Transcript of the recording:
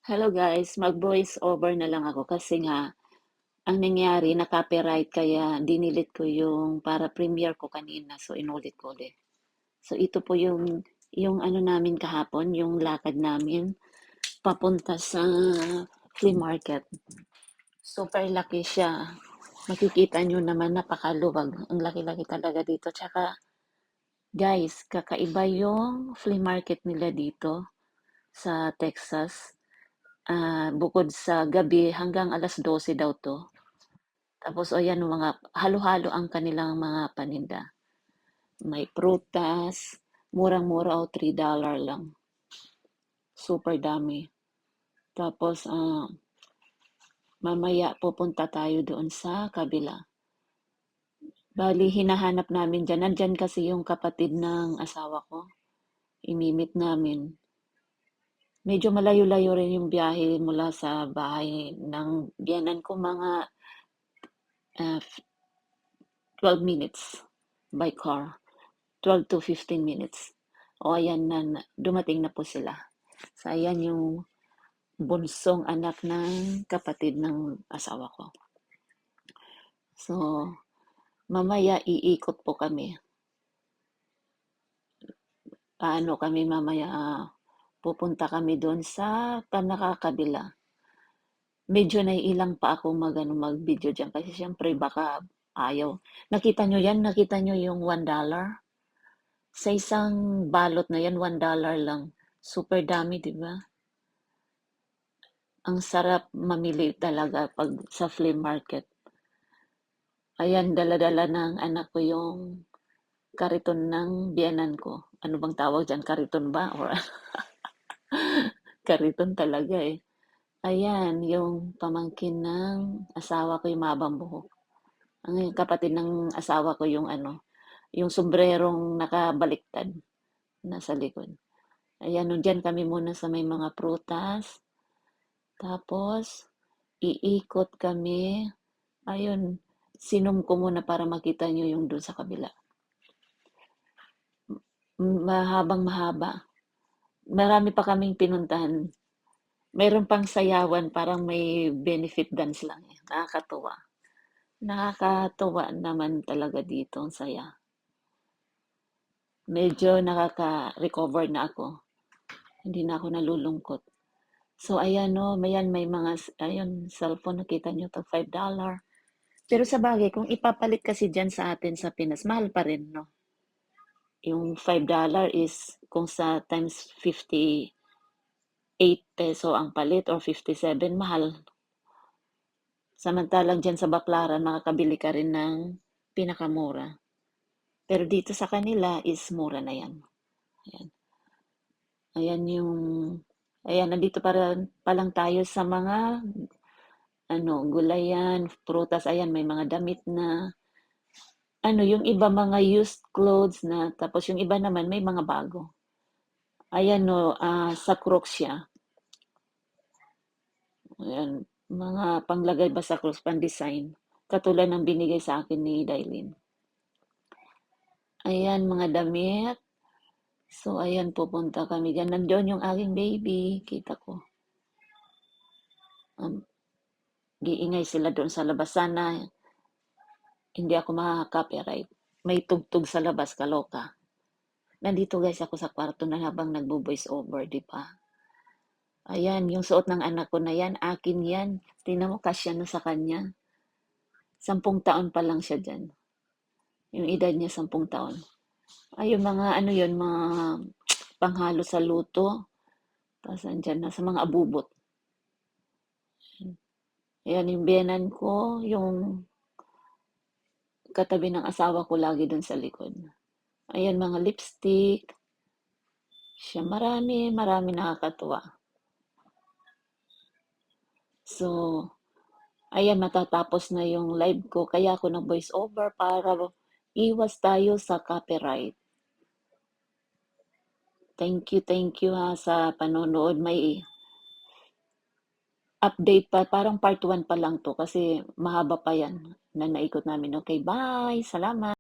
Hello guys, mag-voice over na lang ako kasi nga ang nangyari na-copyright kaya dinilit ko yung para premiere ko kanina so inulit ko ulit. So ito po yung ano namin kahapon, yung lakad namin papunta sa flea market. Super laki siya. Makikita nyo naman napakaluwag. Ang laki-laki talaga dito. Tsaka guys, kakaiba yung flea market nila dito sa Texas. Bukod sa gabi hanggang 12:00 daw 'to. Tapos o yan mga halo-halo ang kanilang mga paninda. May prutas, murang-mura o $3 lang. Super dami. Tapos mamaya pupunta tayo doon sa kabila. Bali hinahanap namin diyan. Nandyan kasi yung kapatid ng asawa ko. Imimit namin. Medyo malayo-layo rin yung biyahe mula sa bahay ng biyanan ko mga 12 minutes by car. 12 to 15 minutes. O ayan na, dumating na po sila. So ayan yung bunsong anak ng kapatid ng asawa ko. So mamaya iikot po kami. Paano kami mamaya pupunta kami doon sa nakakabila. Medyo naiilang pa ako mag-video dyan kasi syempre baka ayaw. Nakita nyo yan? Nakita nyo yung $1? Sa isang balot na yan, $1 lang. Super dami, di ba? Ang sarap mamili talaga pag sa flea market. Ayan, dala-dala ng anak ko yung kariton ng biyenan ko. Ano bang tawag dyan? Kariton ba? Or kariton talaga eh. Ayan, yung pamangkin ng asawa ko yung mabang buhok. Ang kapatid ng asawa ko yung ano, yung sombrerong nakabaliktad nasa likod. Ayan, nandyan kami muna sa may mga prutas. Tapos, iikot kami. Ayun, sinom ko muna para makita nyo yung doon sa kabila. Mahabang mahaba. Marami pa kaming pinuntahan. Meron pang sayawan, parang may benefit dance lang eh. Nakakatuwa. Nakakatuwa naman talaga dito ang saya. Medyo nakaka-recover na ako. Hindi na ako nalulungkot. So ayan no, may mga ayun, cellphone nakita nyo to $5. Pero sa bagay, kung ipapalit kasi dyan sa atin sa Pinas, mahal pa rin, no? Yung $5 is kung sa times 58 peso ang palit or 57, mahal. Samantalang dyan sa Baklaran, makakabili ka rin ng pinakamura. Pero dito sa kanila is mura na yan. Ayan. Ayan yung, ayan, nandito pa lang tayo sa mga, ano, gulayan, prutas, ayan, may mga damit na, ano, yung iba mga used clothes na, tapos yung iba naman may mga bago. Ayan no, sa Crooks siya. Ayan, mga panglagay ba sa Crooks, pan-design. Katulad ng binigay sa akin ni Dailin. Ayan, mga damit. So, ayan, pupunta kami. Nandun yung aking baby. Kita ko. Giingay sila doon sa labas. Sana hindi ako makaka-copyright. May tugtog sa labas, kaloka. Nandito guys ako sa kwarto na habang nagbo-voice over, di ba? Ayan, yung suot ng anak ko na yan, akin yan. Tingnan mo, kasya na sa kanya. 10 taon pa lang siya dyan. Yung edad niya 10 taon. Ay, yung mga ano yun, mga panghalo sa luto. Tapos andyan na sa mga abubot. Ayan, yung biyenan ko, yung katabi ng asawa ko lagi dun sa likod. Ayan, mga lipstick. Siya, marami nakakatuwa. So, ayan, matatapos na yung live ko. Kaya ako ng voice over para iwas tayo sa copyright. Thank you ha sa panonood. May update pa, parang part 1 pa lang to kasi mahaba pa yan na naikot namin. Okay, bye! Salamat!